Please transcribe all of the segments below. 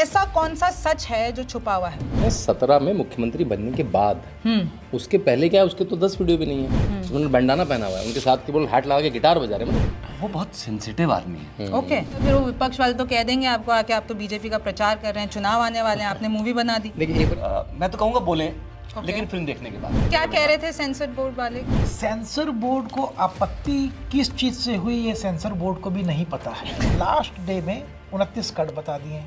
ऐसा कौन सा सच है जो छुपा हुआ है? 17 में मुख्यमंत्री बनने के बाद उसके पहले क्या है, उसके तो 10 वीडियो भी नहीं है। उन्होंने बंडाना पहना हुआ है, उनके साथ केवल हैट लगा के गिटार बजा रहे हैं। वो बहुत सेंसिटिव आदमी है। ओके, फिर वो विपक्ष वाले तो कह देंगे आपको आके, आप तो बीजेपी का प्रचार कर रहे हैं, चुनाव आने वाले हैं, आपने मूवी बना दी। लेकिन मैं तो कहूँगा बोले, लेकिन फिल्म देखने के बाद। क्या कह रहे थे सेंसर बोर्ड वाले? सेंसर बोर्ड को आपत्ति किस चीज से हुई ये सेंसर बोर्ड को भी नहीं पता है। लास्ट डे में 29 कट बता दिए,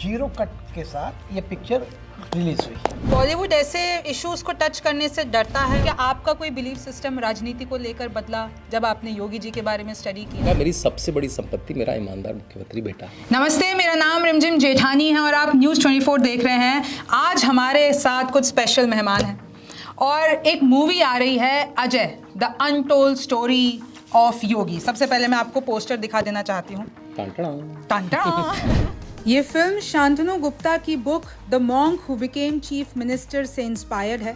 0 कट के साथ ये पिक्चर रिलीज हुई। बॉलीवुड ऐसे इश्यूज को टच करने से डरता है? क्या आपका कोई बिलीफ सिस्टम राजनीति को लेकर बदला जब आपने योगी जी के बारे में स्टडी किया? मेरी सबसे बड़ी संपत्ति मेरा ईमानदार मुख्यमंत्री बेटा। नमस्ते, मेरा नाम रिमझिम जेठानी है और आप न्यूज़ 24 देख रहे हैं। आज हमारे साथ कुछ स्पेशल मेहमान हैं और एक मूवी आ रही है, Ajay the untold story of Yogi. सबसे पहले मैं आपको पोस्टर दिखा देना चाहती हूँ। ये फिल्म शांतनु गुप्ता की book the monk who became chief minister से इंस्पायर्ड है।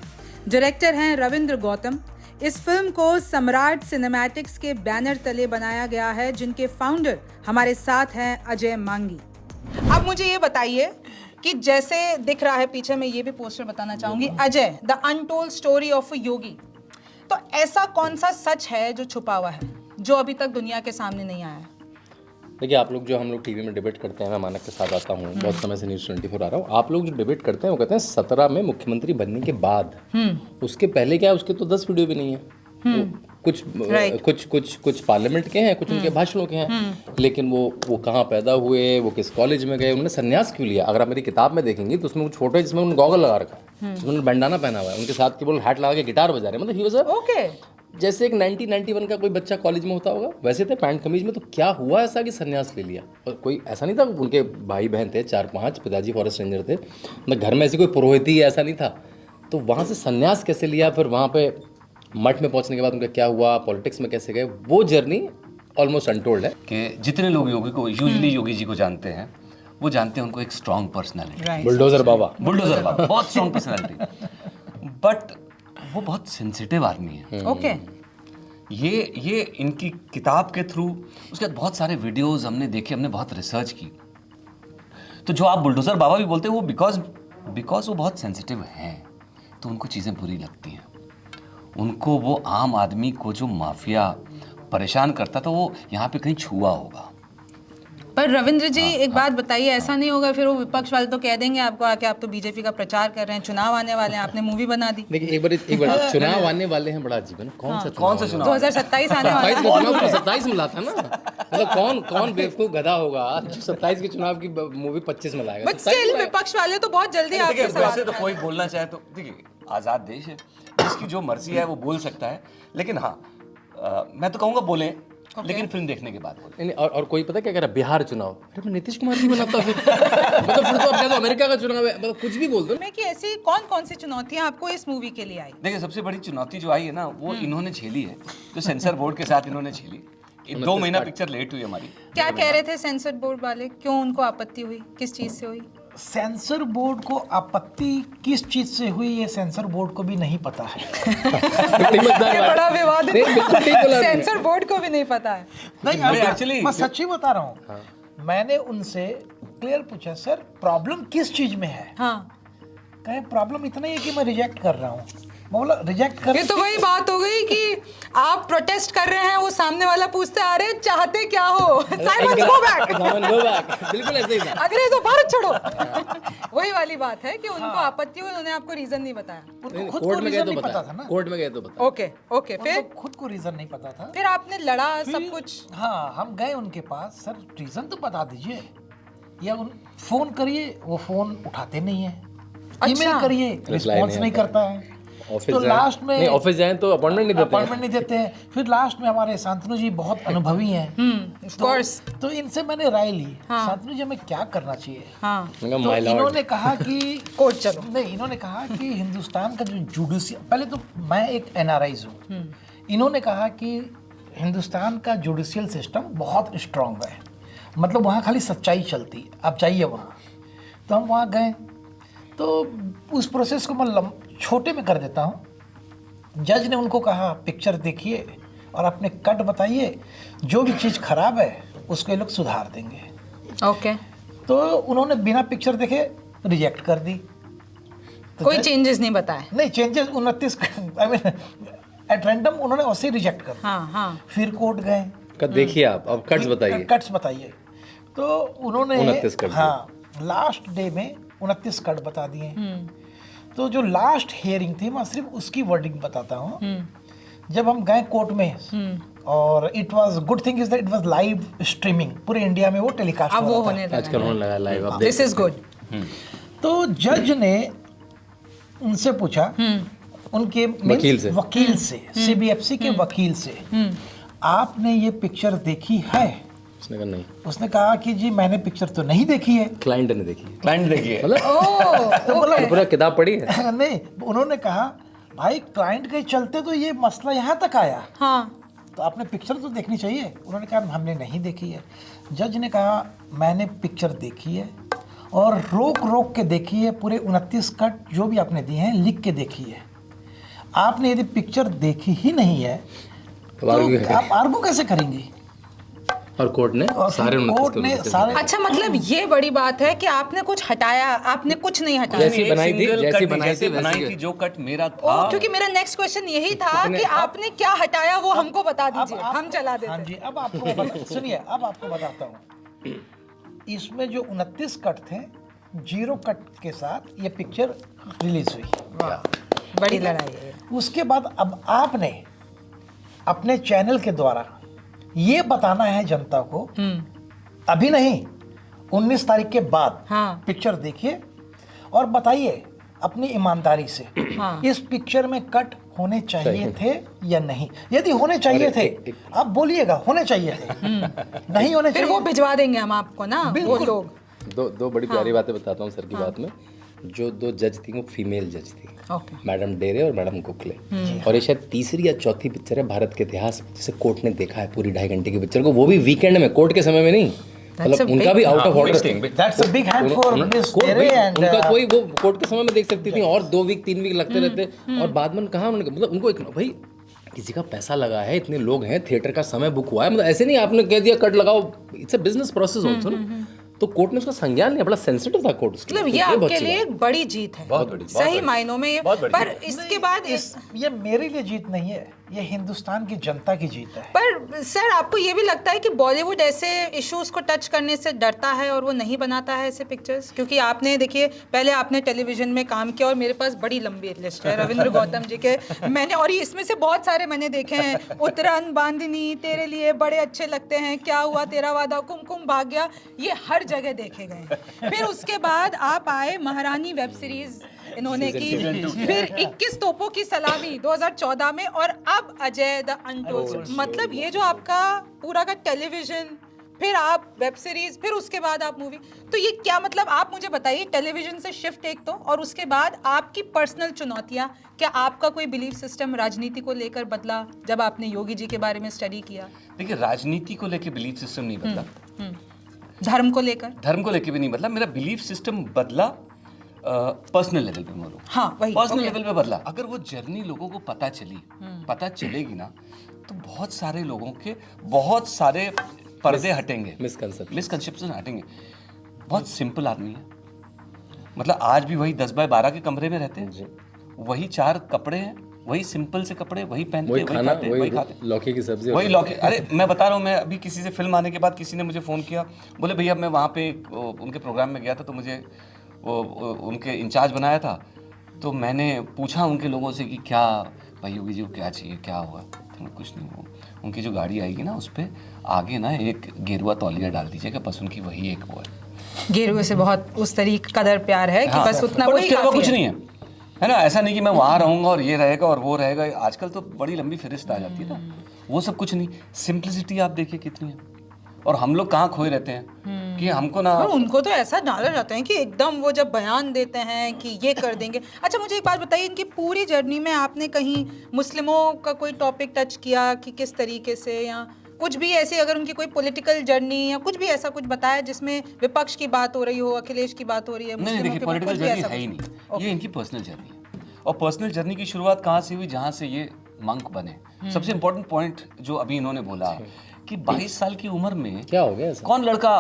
डायरेक्टर हैं रविंद्र गौतम। इस फिल्म को सम्राट सिनेमैटिक्स के बैनर तले बनाया गया है, जिनके फाउंडर हमारे साथ हैं अजय मांगी। अब मुझे ये बताइए कि जैसे दिख रहा है पीछे, मैं ये भी पोस्टर बताना चाहूंगी, Ajay the untold story of Yogi. तो ऐसा कौन सा सच है जो छुपा हुआ है, जो अभी तक दुनिया के सामने नहीं आया है? देखिए, आप लोग जो हम लोग टीवी में डिबेट करते हैं, मैं मानक के साथ आता हूँ, बहुत समय से न्यूज़ 24 आ रहा हूँ। आप लोग जो डिबेट करते हैं वो कहते हैं 17 में मुख्यमंत्री बनने के बाद उसके पहले क्या है, उसके तो 10 वीडियो भी नहीं है। कुछ पार्लियामेंट के हैं, कुछ उनके भाषणों के हैं, लेकिन वो कहाँ पैदा हुए, वो किस कॉलेज में गए, उन्होंने संन्यास क्यों लिया। अगर आप मेरी किताब में देखेंगे तो उसमें कुछ फोटो है जिसमें उन्होंने गॉगल लगा रखा है, उन्होंने बंडाना पहना हुआ है, उनके साथ केवल हैट लगा के गिटार बजा रहे हैं। मतलब ही वाज ओके, जैसे एक 1991 का कोई बच्चा कॉलेज में होता होगा वैसे थे, पैंट कमीज में। तो क्या हुआ ऐसा कि संन्यास ले लिया? और कोई ऐसा नहीं था, उनके भाई बहन थे 4-5, पिताजी फॉरेस्ट रेंजर थे, मतलब घर में ऐसी कोई पुरोहित ही ऐसा नहीं था। तो वहाँ से संन्यास कैसे लिया, फिर वहाँ पे मठ में पहुँचने के बाद उनका क्या हुआ, पॉलिटिक्स में कैसे गए, वो जर्नी ऑलमोस्ट अनटोल्ड है। कि जितने लोग योगी को यूजुअली योगी जी को जानते हैं, वो जानते हैं उनको एक स्ट्रॉन्ग पर्सनैलिटी, बुलडोजर बाबा, बहुत स्ट्रॉन्ग पर्सनैलिटी, बट वो बहुत सेंसिटिव आदमी है। ओके, ये इनकी किताब के थ्रू, उसके बाद बहुत सारे वीडियोस हमने देखे, हमने बहुत रिसर्च की। तो जो आप बुलडोजर बाबा भी बोलते हैं, वो बिकॉज वो बहुत सेंसिटिव हैं, तो उनको चीज़ें बुरी लगती हैं। उनको वो आम आदमी को जो माफिया परेशान करता था, वो यहाँ पे कहीं छुआ होगा। पर रविंद्र जी एक बात बताइए, ऐसा नहीं होगा फिर वो विपक्ष वाले तो कह देंगे आपको आके, आप तो बीजेपी का प्रचार कर रहे हैं, चुनाव आने वाले हैं, आपने मूवी बना दी। देखिए, एक बार चुनाव आने वाले हैं, बड़ा अजीब है ना। कौन सा चुनाव? 2027 आने वाला है। 27 में लाता ना, मतलब कौन बेवकूफ गधा होगा जो 27 के चुनाव की मूवी 25 में लाएगा। बट स्टिल विपक्ष वाले तो बहुत जल्दी आपके वैसे तो कोई बोलना चाहे तो, देखिए आज़ाद देश है, जिसकी जो मर्जी है वो बोल सकता है, लेकिन हाँ, मैं तो कहूँगा बोले, लेकिन फिल्म देखने के बाद बोले। और कोई पता क्या कह रहा है, बिहार चुनाव, अरे मैं नीतीश कुमार की बनाता फिर मतलब फिर तो आप कह दो अमेरिका का चुनाव है, मतलब कुछ भी बोल दो। मैं कि ऐसी कौन सी चुनौतियां आपको इस मूवी के लिए आई? देखिए, सबसे बड़ी चुनौती जो आई है ना, वो इन्होंने झेली है, जो सेंसर बोर्ड के साथ इन्होंने झेली। 2 महीना पिक्चर लेट हुई हमारी। क्या कह रहे थे सेंसर बोर्ड वाले, क्यों उनको आपत्ति हुई, किस चीज से हुई? सेंसर बोर्ड को आपत्ति किस चीज से हुई ये सेंसर बोर्ड को भी नहीं पता है। ये बड़ा विवाद है, सेंसर बोर्ड को भी नहीं पता है। नहीं, एक्चुअली मैं सच्ची बता रहा हूँ। मैंने उनसे क्लियर पूछा, सर प्रॉब्लम किस चीज में है? हाँ, कहे प्रॉब्लम इतना ही है कि मैं रिजेक्ट कर रहा हूँ। बोला रिजेक्ट कर, ये तो वही बात हो गई कि आप प्रोटेस्ट कर रहे हैं, वो सामने वाला पूछते आ रहे चाहते क्या हो, साइमन गो बैक, बिल्कुल ऐसे ही था। अंग्रेजों भारत छोड़ो। वही वाली बात है कि उनको आपत्ति हुई, उन्होंने आपको रीजन नहीं बताया। उनको खुद को रीजन नहीं पता था ना। कोर्ट में गए तो बता। ओके, फिर खुद को रीजन नहीं पता था। फिर आपने लड़ा सब कुछ? हाँ, हम गए उनके पास, सर रीजन तो बता दीजिए, या फोन करिए, वो फोन उठाते नहीं है, ईमेल करिए, रिस्पॉन्स नहीं करता है। तो लास्ट में ऑफिस जाएं तो अपॉइंटमेंट नहीं देते हैं। फिर लास्ट में हमारे शांतनु जी बहुत अनुभवी हैं, तो इनसे मैंने राय ली, शांतनु जी हमें क्या करना चाहिए। तो इन्होंने कहा कि कोर्ट चलो। नहीं, इन्होंने कहा कि हिंदुस्तान का जो जुडिशियल, पहले तो मैं एक NRI हूँ, इन्होंने कहा कि हिंदुस्तान का जुडिशियल सिस्टम बहुत स्ट्रांग है, मतलब वहाँ खाली सच्चाई चलती है, आप जाइए वहाँ। तो हम वहाँ गए, तो उस प्रोसेस को मैं छोटे में कर देता हूँ। जज ने उनको कहा पिक्चर देखिए और अपने कट बताइए, जो भी चीज़ खराब है उसको ये लोग सुधार देंगे। ओके। तो उन्होंने बिना पिक्चर देखे रिजेक्ट कर दी। तो कोई चेंजेस नहीं बताए? नहीं, changes 29 I mean at random उन्होंने वैसे ही रिजेक्ट कर दिया। हाँ हाँ। फिर कोर्ट गए, कट देखिए आप, अब कट्स बताइए। कट्स बताइए। तो उन्होंने 29 कट दिए। हाँ लास्ट डे में 29 कट बता दिए। तो जो लास्ट हियरिंग थी मैं सिर्फ उसकी वर्डिंग बताता हूँ। जब हम गए कोर्ट में और it was good thing is that it was live streaming, पूरे इंडिया में वो टेलीकास्ट अब हो वो रहा था। होने आजकल होने लगा लाइव, आप दिस इज गुड। तो जज ने उनसे पूछा, उनके वकील से सीबीएफसी के वकील से, आपने ये पिक्चर देखी है? उसने कहा नहीं। उसने कहा कि जी मैंने पिक्चर तो नहीं देखी है। क्लाइंट ने देखी है। क्लाइंट देखिए, मतलब तो बोला पूरा किताब पढ़ी है। नहीं, उन्होंने कहा भाई क्लाइंट के चलते तो ये मसला यहाँ तक आया, हाँ। तो आपने पिक्चर तो देखनी चाहिए। उन्होंने कहा हमने नहीं देखी है। जज ने कहा मैंने पिक्चर देखी है और रोक रोक के देखी है, पूरे 29 कट जो भी आपने दिए हैं लिख के देखी है। आपने यदि पिक्चर देखी ही नहीं है तो आर्ग्यू तो है। आप आर्गू कैसे करेंगी? और कोर्ट ने और सारे फिर 29 कोर्ट के ने ऊपर सारे अच्छा, मतलब ये बड़ी बात है कि आपने कुछ हटाया, आपने कुछ नहीं हटाया। जैसी बनाई थी, जैसी बनाई थी, बनाई वैसी थी, जो कट मेरा ओ, था। क्योंकि मेरा नेक्स्ट क्वेश्चन यही था कि आपने क्या हटाया वो हमको बता दीजिए, हम चला देते। हाँ जी, अब आपको सुनिए, अब आपको बताता हूँ। इसमें जो 29 कट थे, 0 कट के साथ ये पिक्चर रिलीज हुई। बड़ी लड़ाई है। उसके बाद अब आपने अपने चैनल के द्वारा ये बताना है जनता को, अभी नहीं 19 तारीख के बाद हाँ। पिक्चर देखिए और बताइए अपनी ईमानदारी से हाँ। इस पिक्चर में कट होने चाहिए थे या नहीं। यदि होने चाहिए थे आप बोलिएगा होने चाहिए थे, नहीं होने फिर चाहिए वो भिजवा देंगे हम आपको ना, वो बिल्कुल। लोग। दो बड़ी प्यारी बातें बताता हूँ सर की बात में। जो 2 जज थी वो फीमेल जज थी, ओके। मैडम डेरे और मैडम गोखले। और ये शायद तीसरी या चौथी पिक्चर है भारत के इतिहास में जिसे कोर्ट ने देखा है पूरी 2.5 घंटे की पिक्चर को, वो भी वीकेंड में, कोर्ट के समय में नहीं। मतलब उनका भी out of order. That's a big hand for miss डेरे एंड उनका कोई वो कोर्ट के समय में देख सकती थी और 2 वीक 3 वीक लगते रहते। और बाद में कहा उन्होंने, मतलब उनको एक भाई किसी का पैसा लगा है, इतने लोग हैं, थिएटर का समय बुक हुआ है, मतलब ऐसे नहीं आपने कह दिया कट लगाओ, it's a business process also ना। तो कोर्ट ने उसका संज्ञान लिया, बड़ा सेंसिटिव था कोर्ट उसके मतलब लिए। ये बहुत आपके अच्छी लिए बात एक बड़ी जीत है, बहुत बड़ी, सही मायनों में ये। बहुत बड़ी पर इसके बाद ये मेरे लिए जीत नहीं है, ये हिंदुस्तान की जनता की जीत है। पर सर आपको ये भी लगता है कि बॉलीवुड ऐसे इश्यूज को टच करने से डरता है और वो नहीं बनाता है ऐसे पिक्चर्स? क्योंकि आपने देखिए पहले आपने टेलीविजन में काम किया और मेरे पास बड़ी लंबी लिस्ट है रविंद्र गौतम जी के, मैंने, और इसमें से बहुत सारे मैंने देखे हैं, उतरन, बांधनी, तेरे लिए बड़े अच्छे लगते हैं, क्या हुआ तेरा वादा, कुमकुम भाग्य, ये हर जगह देखे गए। फिर उसके बाद आप आए महारानी वेब सीरीज इन्होंने की, फिर 21 तोपों की सलामी 2014 में, और अब अजय द अनटोल्ड। मतलब ये जो आपका पूरा का टेलीविजन, फिर आप वेब सीरीज, फिर उसके बाद आप मूवी, तो ये क्या मतलब, आप मुझे बताइए टेलीविजन से शिफ्ट एक तो, और उसके बाद आपकी पर्सनल चुनौतियां, क्या आपका कोई बिलीफ सिस्टम राजनीति को लेकर बदला जब आपने योगी जी के बारे में स्टडी किया? देखिए, राजनीति को लेके बिलीफ सिस्टम नहीं बदला, धर्म को लेकर? धर्म को लेके भी नहीं बदला। मेरा बिलीफ सिस्टम बदला पर्सनल लेवल पे बोलूं, हाँ वही पर्सनल लेवल पे बदला। अगर वो जर्नी लोगों को पता चलेगी ना, तो बहुत सारे लोगों के बहुत सारे पर्दे हटेंगे, मिसकंसेप्शन हटेंगे। बहुत सिंपल आदमी है, मतलब आज भी वही 10 बाय 12 के कमरे में रहते हैं, वही 4 कपड़े हैं, वही सिंपल से कपड़े, वही पहनते, वही खाते, वही खाते, लौकी की सब्जी, वही लौकी। अरे मैं बता रहा हूँ, मैं अभी किसी से फिल्म आने के बाद किसी ने मुझे फ़ोन किया, बोले भैया मैं वहाँ पे उनके प्रोग्राम में गया था, तो मुझे वो उनके इंचार्ज बनाया था, तो मैंने पूछा उनके लोगों से कि क्या भाई योगी जी को क्या चाहिए, क्या हुआ? तो कुछ नहीं, वो उनकी जो गाड़ी आएगी ना, उस पर आगे ना एक गेरुआ तौलिया डाल दीजिएगा, बस उनकी वही एक वो है। गेरुए से बहुत उस तरीके कदर प्यार है कि हाँ, बस उतना, पर वही उसके अलावा काफी कुछ है। नहीं है ना। ऐसा नहीं कि मैं वहाँ रहूँगा और ये रहेगा और वो रहेगा, आजकल तो बड़ी लंबी फहरिस्त आ जाती है ना, वो सब कुछ नहीं। सिंप्लिसिटी आप देखिए कितनी है, और हम लोग कहाँ खोए रहते हैं कि हमको ना, और उनको तो ऐसा डाला जाता है कि एकदम वो जब बयान देते हैं कि ये कर देंगे। अच्छा मुझे एक बात बताइए, इनकी पूरी जर्नी में आपने कहीं मुस्लिमों का कोई टॉपिक टच किया कि किस तरीके से, या कुछ भी ऐसे, अगर उनकी कोई पॉलिटिकल जर्नी या कुछ भी ऐसा कुछ बताया जिसमें विपक्ष की बात हो रही हो, अखिलेश की बात हो रही है? नहीं देखिए, पॉलिटिकल जर्नी है ही नहीं, ये इनकी पर्सनल जर्नी है। और पर्सनल जर्नी की शुरुआत कहाँ से हुई? जहाँ से ये मंक बने। सबसे इम्पोर्टेंट पॉइंट जो अभी इन्होंने बोला कि 22 साल की उम्र में क्या हो गया ऐसा?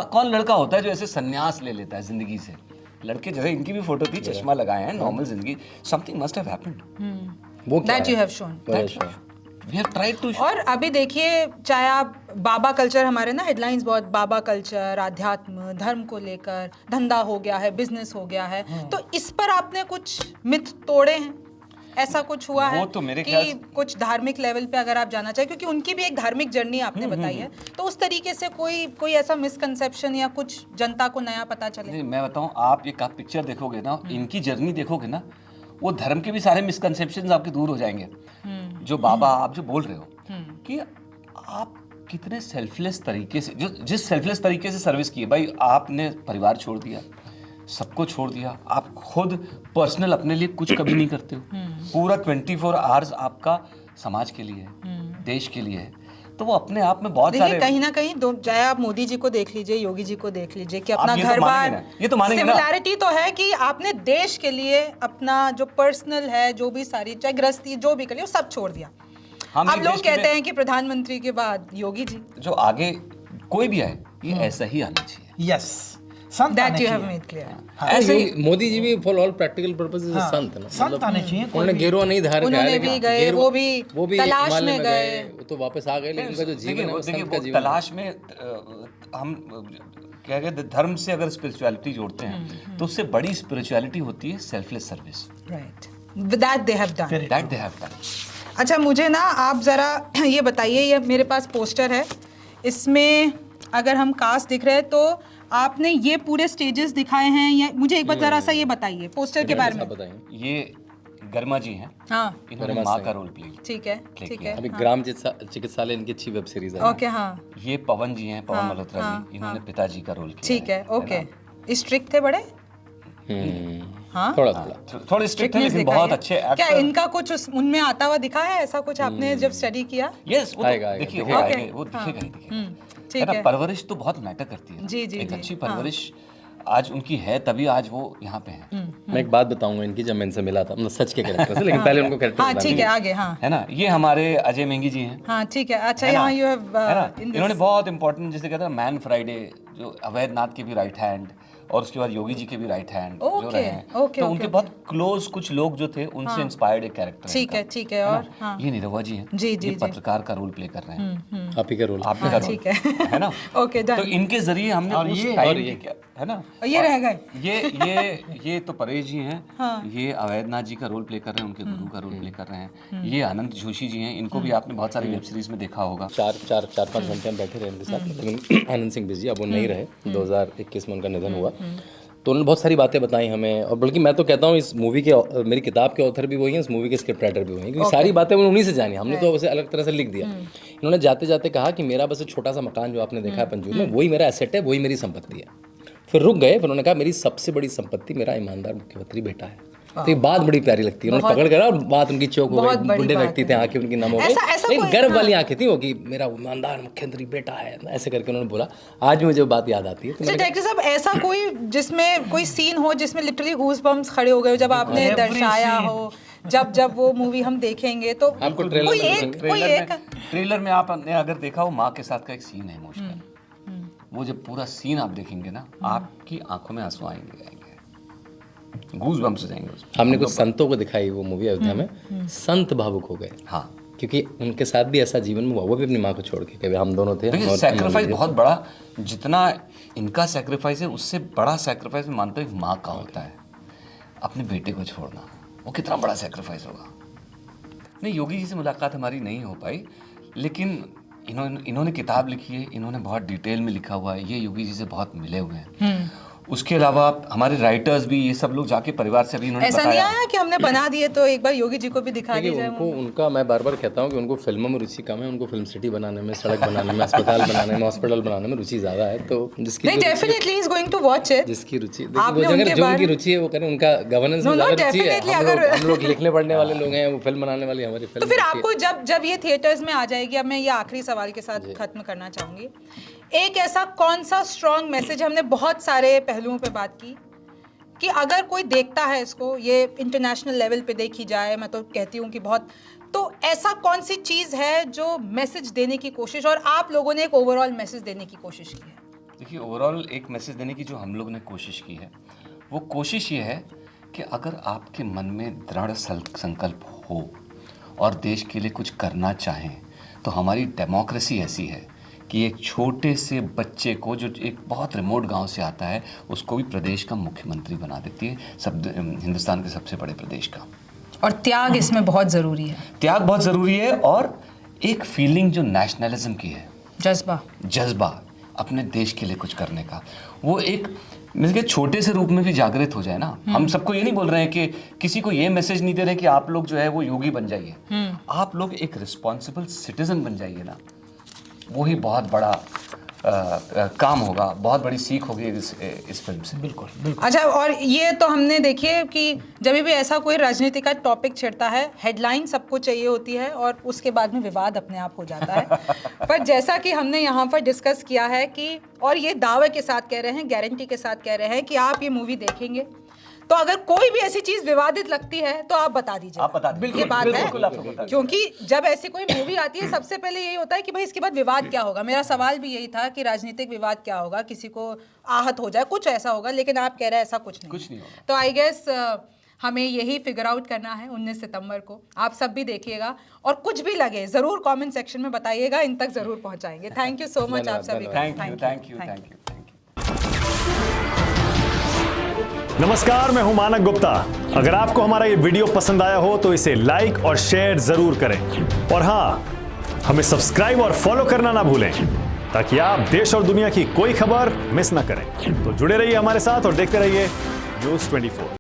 कौन लड़का होता है जो ऐसे संन्यास ले लेता है जिंदगी से। लड़के जैसे इनकी भी फोटो थी, चश्मा लगाए हैं, नॉर्मल जिंदगी, समथिंग मस्ट हैव हैपेंड। वो क्या that you have shown. We have tried to. और अभी देखिए, चाहे आप बाबा कल्चर, हमारे ना हेडलाइंस बहुत बाबा कल्चर, आध्यात्म, धर्म को लेकर, धंधा हो गया है, बिजनेस हो गया है, तो इस पर आपने कुछ मिथ तोड़े हैं? ऐसा कुछ हुआ है वो तो मेरे कि ख्याल से कुछ धार्मिक लेवल पे अगर आप जाना चाहें, क्योंकि उनकी भी एक धार्मिक जर्नी आपने बताई है, तो उस तरीके से कोई ऐसा मिसकंसेप्शन या कुछ जनता को नया पता चले? नहीं, मैं बताऊं, आप एक आप पिक्चर देखोगे ना, इनकी जर्नी देखोगे ना, वो धर्म के भी सारे मिसकंसेप्शंस आपके दूर हो जाएंगे। जो बाबा आप जो बोल रहे हो कि आप कितने सेल्फलेस तरीके से, जिस सेल्फलेस तरीके से सर्विस की है भाई, आपने परिवार छोड़ दिया, सबको छोड़ दिया, आप खुद पर्सनल अपने लिए कुछ कभी नहीं करते हो, पूरा 24 आवर्स आपका समाज के लिए है, देश के लिए है, तो वो अपने आप में बहुत सारे, कहीं ना कहीं चाहे आप मोदी जी को देख लीजिए, योगी जी को देख लीजिए, कि अपना ये तो घर मानेंगे बार, ना, ये तो मानेंगे ना। सिमिलैरिटी तो है कि आपने देश के लिए अपना जो पर्सनल है, जो भी सारी चाहे गृहस्थी जो भी कर लिया, वो सब छोड़ दिया। हम अब भी लोग देश के कहते लिए- हैं कि प्रधानमंत्री के बाद योगी जी। जो आगे कोई भी आए, ये ऐसा ही आना चाहिए। यस, संत आने दैट यू हैव चाहिए। Made clear. ऐसे ही मोदी जी भी फॉर ऑल प्रैक्टिकल पर्पसेस हाँ, संत है ना, संत आने चाहिए। कोई उन्होंने भी- गेरुआ नहीं धारण किया, उन्होंने लेकिन भी गए, गेरुआ- वो भी तलाश हिमालय में गए। वो तो वापस आ गए, लेकिन उनका जो जीवन है वो देखिए, संत का वो जीवन है। तलाश में हम क्या कहते हैं, धर्म से अगर स्पिरिचुअलिटी जोड़ते हैं तो उससे बड़ी स्पिरिचुअलिटी होती है selfless service. Right, that they have done. That they have done. अच्छा, मुझे ना आप ज़रा ये बताइए, ये मेरे पास पोस्टर है, इसमें अगर हम कास्ट दिख रहे हैं तो आपने ये पूरे स्टेजेस दिखाए हैं, या मुझे एक बार ज़रा सा ये बताइए पोस्टर के बारे में। बताएंगे। ये गर्मा जी हैं, हाँ, इन्होंने माँ का रोल प्ले। ठीक है, ठीक ठीक है। है। अभी ग्राम चिकित्सालय इनकी अच्छी वेब सीरीज है। ओके, हाँ, ये पवन जी हैं, पवन हाँ, मल्होत्रा हाँ, जी, इन्होंने पिताजी का रोल किया ठीक है, ओके। स्ट्रिक्ट थे बड़े? हाँ, थोड़ा थोड़ा थोड़े स्ट्रिक्ट है Strictness लेकिन दिखाई बहुत है। अच्छे क्या एक्टर। इनका कुछ उनमें आता हुआ दिखा है, ऐसा कुछ आपने जब स्टडी किया? यस, वो आएगा, तो देखिए, दिखेगा। वो ओके, आएगा, वो दिखेगा ही दिखेगा। ठीक ना, है। परवरिश तो बहुत मैटर करती है। जी, जी, एक जी, अच्छी परवरिश आज उनकी है, तभी आज वो यहाँ पे हैं, मैं एक बात बताऊंगा इनकी, जब मैं इनसे मिला था, मतलब सच के कैरेक्टर से, लेकिन पहले उनको कैरेक्टर हाँ, ठीक है, आगे, हाँ, है ना। ये हमारे अजय मेंगी जी हैं, हाँ, ठीक है। अच्छा, है ना? यहाँ यू हैव है ना, इन्होंने बहुत इंपॉर्टेंट, जिसे कहते हैं मैन फ्राइडे, जो अवैध नाथ के भी राइट हैंड, और उसके बाद योगी जी के भी राइट हैंड जो ओके, रहे हैं, ओके, तो ओके, उनके ओके। बहुत क्लोज कुछ लोग जो थे, उनसे इंस्पायर्ड एक कैरेक्टर ठीक है, ठीक है। और हाँ, ये निरहुआ जी हैं, जी, ये जी, जी। पत्रकार का रोल प्ले कर रहे हैं, आप ही का रोल। आपने हाँ, का ठीक रोल है। ना। ओके, तो डन। इनके जरिए हमने और उस ये- टाइम और के ये- क्या है ना, ये रह गए। ये तो परेश जी हैं, हाँ। ये अवैधनाथ जी का रोल प्ले कर रहे हैं, उनके गुरु का रोल प्ले कर रहे हैं। ये अनंत जोशी जी हैं, इनको भी आपने बहुत सारी वेब सीरीज में देखा होगा। चार पाँच घंटे हम बैठे रहे इनके साथ, लेकिन आनंद सिंह बिजी अब वो नहीं रहे, 2021 में उनका निधन हुआ। तो उन्होंने बहुत सारी बातें बताई हमें, और बल्कि मैं तो कहता हूँ इस मूवी के, मेरी किताब के ऑथर भी वही हैं, इस मूवी के स्क्रिप्ट राइटर भी वही हैं, क्योंकि सारी बातें उन्हीं से जानी, हमने तो उसे अलग तरह से लिख दिया। इन्होंने जाते जाते कहा कि मेरा बस एक छोटा सा मकान जो आपने देखा है पंजूर में, वही मेरा एसेट है, वही मेरी संपत्ति है। फिर रुक गए, फिर उन्होंने कहा मेरी सबसे बड़ी संपत्ति मेरा ईमानदार मुख्यमंत्री बेटा है। तो ये बात बड़ी प्यारी लगती है, उन्होंने पकड़ कर, और बात उनकी चौक हो बहुत गई, बड़ी बुढ़े बात व्यक्ति है। थे, आंखें उनकी नम हो गई, ऐसा लेकिन कोई- गर्व वाली आंखें थी वो कि मेरा ईमानदार मुख्यमंत्री बेटा है, ऐसे करके उन्होंने बोला। आज भी मुझे वो बात याद आती है। तो अच्छा, मैंने डायरेक्टर साहब, ऐसा कोई जिसमें कोई सीन हो जिसमें लिटरली गूज बम्स खड़े हो गए हो जब आपने Every दर्शाया scene. हो, जब वो मूवी हम देखेंगे तो आपको ट्रेलर कोई में एक दिखेंगे। कोई एक ट्रेलर में आपने अगर देखा हो, माँ के साथ का एक सीन है इमोशनल, वो जब पूरा सीन आप देखेंगे ना, आपकी आंखों में आंसू आएंगे, गूज बम्स हो जाएंगे उसमें। हमने कुछ संतों को दिखाई वो मूवी अयोध्या में, संत भावुक हो गए, हाँ, क्योंकि उनके साथ भी ऐसा जीवन में हुआ, वो भी अपनी माँ को छोड़ के, कभी हम दोनों थे। देखिए, सैक्रिफाइस बहुत बड़ा, जितना इनका सैक्रिफाइस है उससे बड़ा सैक्रिफाइस मैं मानता हूँ एक माँ का होता है, अपने बेटे को छोड़ना, वो कितना बड़ा सैक्रिफाइस होगा। नहीं, योगी जी से मुलाकात हमारी नहीं हो पाई, लेकिन इन्होंने किताब लिखी है, इन्होंने बहुत डिटेल में लिखा हुआ है, ये योगी जी से बहुत मिले हुए हैं। उसके अलावा हमारे राइटर्स भी, ये सब लोग जाके परिवार से भी इन्होंने ऐसा नहीं बताया। आया कि हमने बना दिए तो एक बार योगी जी को भी दिखा देखिए, दी जाए। उनको उनका मैं बार बार कहता हूँ कि उनको फिल्मों में रुचि कम है, उनको फिल्म सिटी बनाने में, सड़क बनाने में, अस्पताल बनाने में, हॉस्पिटल बनाने में रुचि ज़्यादा है। तो जिसकी नहीं, जो रुचि- definitely is going to watch it. जिसकी रुचि, आपने देखिए, वो उनके जो बारे उनकी में- रुचि है वो करें, उनका गवर्नेंस में No, no, ज़्यादा रुचि है। definitely, हम लोग अगर- हम लोग लिखने पढ़ने वाले लोग हैं, वो फिल्म बनाने वाली हमारी तो फिल्म। फिर आपको जब ये थिएटर्स में आ जाएगी, अब मैं ये आखिरी सवाल के साथ खत्म करना चाहूंगी, एक ऐसा कौन सा स्ट्रॉन्ग मैसेज, हमने बहुत सारे पहलुओं पे बात की, कि अगर कोई देखता है इसको, ये इंटरनेशनल लेवल पे देखी जाए, मैं तो कहती हूँ कि बहुत, तो ऐसा कौन सी चीज़ है जो मैसेज देने की कोशिश, और आप लोगों ने एक ओवरऑल मैसेज देने की कोशिश की है? देखिए, ओवरऑल एक मैसेज देने की जो हम लोग ने कोशिश की है, वो कोशिश ये है कि अगर आपके मन में दृढ़ संकल्प हो और देश के लिए कुछ करना चाहें, तो हमारी डेमोक्रेसी ऐसी है कि एक छोटे से बच्चे को जो एक बहुत रिमोट गांव से आता है, उसको भी प्रदेश का मुख्यमंत्री बना देती है, हिंदुस्तान के सबसे बड़े प्रदेश का। और त्याग इसमें बहुत ज़रूरी है। त्याग बहुत ज़रूरी है, और एक फीलिंग जो नेशनलिज्म की है, जज्बा अपने देश के लिए कुछ करने का, वो एक मतलब छोटे से रूप में भी जागृत हो जाए ना। हम सबको ये नहीं बोल रहे हैं कि किसी को ये मैसेज नहीं दे रहे कि आप लोग जो है वो योगी बन जाइए, आप लोग एक रिस्पॉन्सिबल सिटीजन बन जाइए ना, वही बहुत बड़ा काम होगा, बहुत बड़ी सीख होगी इस फिल्म से। बिल्कुल बिल्कुल। अच्छा, और ये तो हमने देखिए कि जब भी ऐसा कोई राजनीति का टॉपिक छिड़ता है, हेडलाइन सबको चाहिए होती है और उसके बाद में विवाद अपने आप हो जाता है। पर जैसा कि हमने यहाँ पर डिस्कस किया है कि, और ये दावे के साथ कह रहे हैं, गारंटी के साथ कह रहे हैं कि आप ये मूवी देखेंगे तो अगर कोई भी ऐसी चीज विवादित लगती है तो आप बता दीजिए। आप बता दीजिए। ये बात बिल्कुल आपको है, बता दीजिए। क्योंकि जब ऐसी कोई मूवी आती है सबसे पहले यही होता है कि भाई इसके बाद विवाद क्या होगा। मेरा सवाल भी यही था कि राजनीतिक विवाद क्या होगा, किसी को आहत हो जाए, कुछ ऐसा होगा, लेकिन आप कह रहे हैं ऐसा कुछ नहीं होगा। तो आई गेस हमें यही फिगर आउट करना है 19 सितंबर को। आप सब भी देखिएगा और कुछ भी लगे जरूर कमेंट सेक्शन में बताइएगा, इन तक जरूर पहुंचाएंगे। थैंक यू सो मच आप सभी को। Thank you. नमस्कार, मैं हूं मानक गुप्ता। अगर आपको हमारा ये वीडियो पसंद आया हो तो इसे लाइक और शेयर जरूर करें, और हाँ, हमें सब्सक्राइब और फॉलो करना ना भूलें ताकि आप देश और दुनिया की कोई खबर मिस ना करें। तो जुड़े रहिए हमारे साथ और देखते रहिए News 24।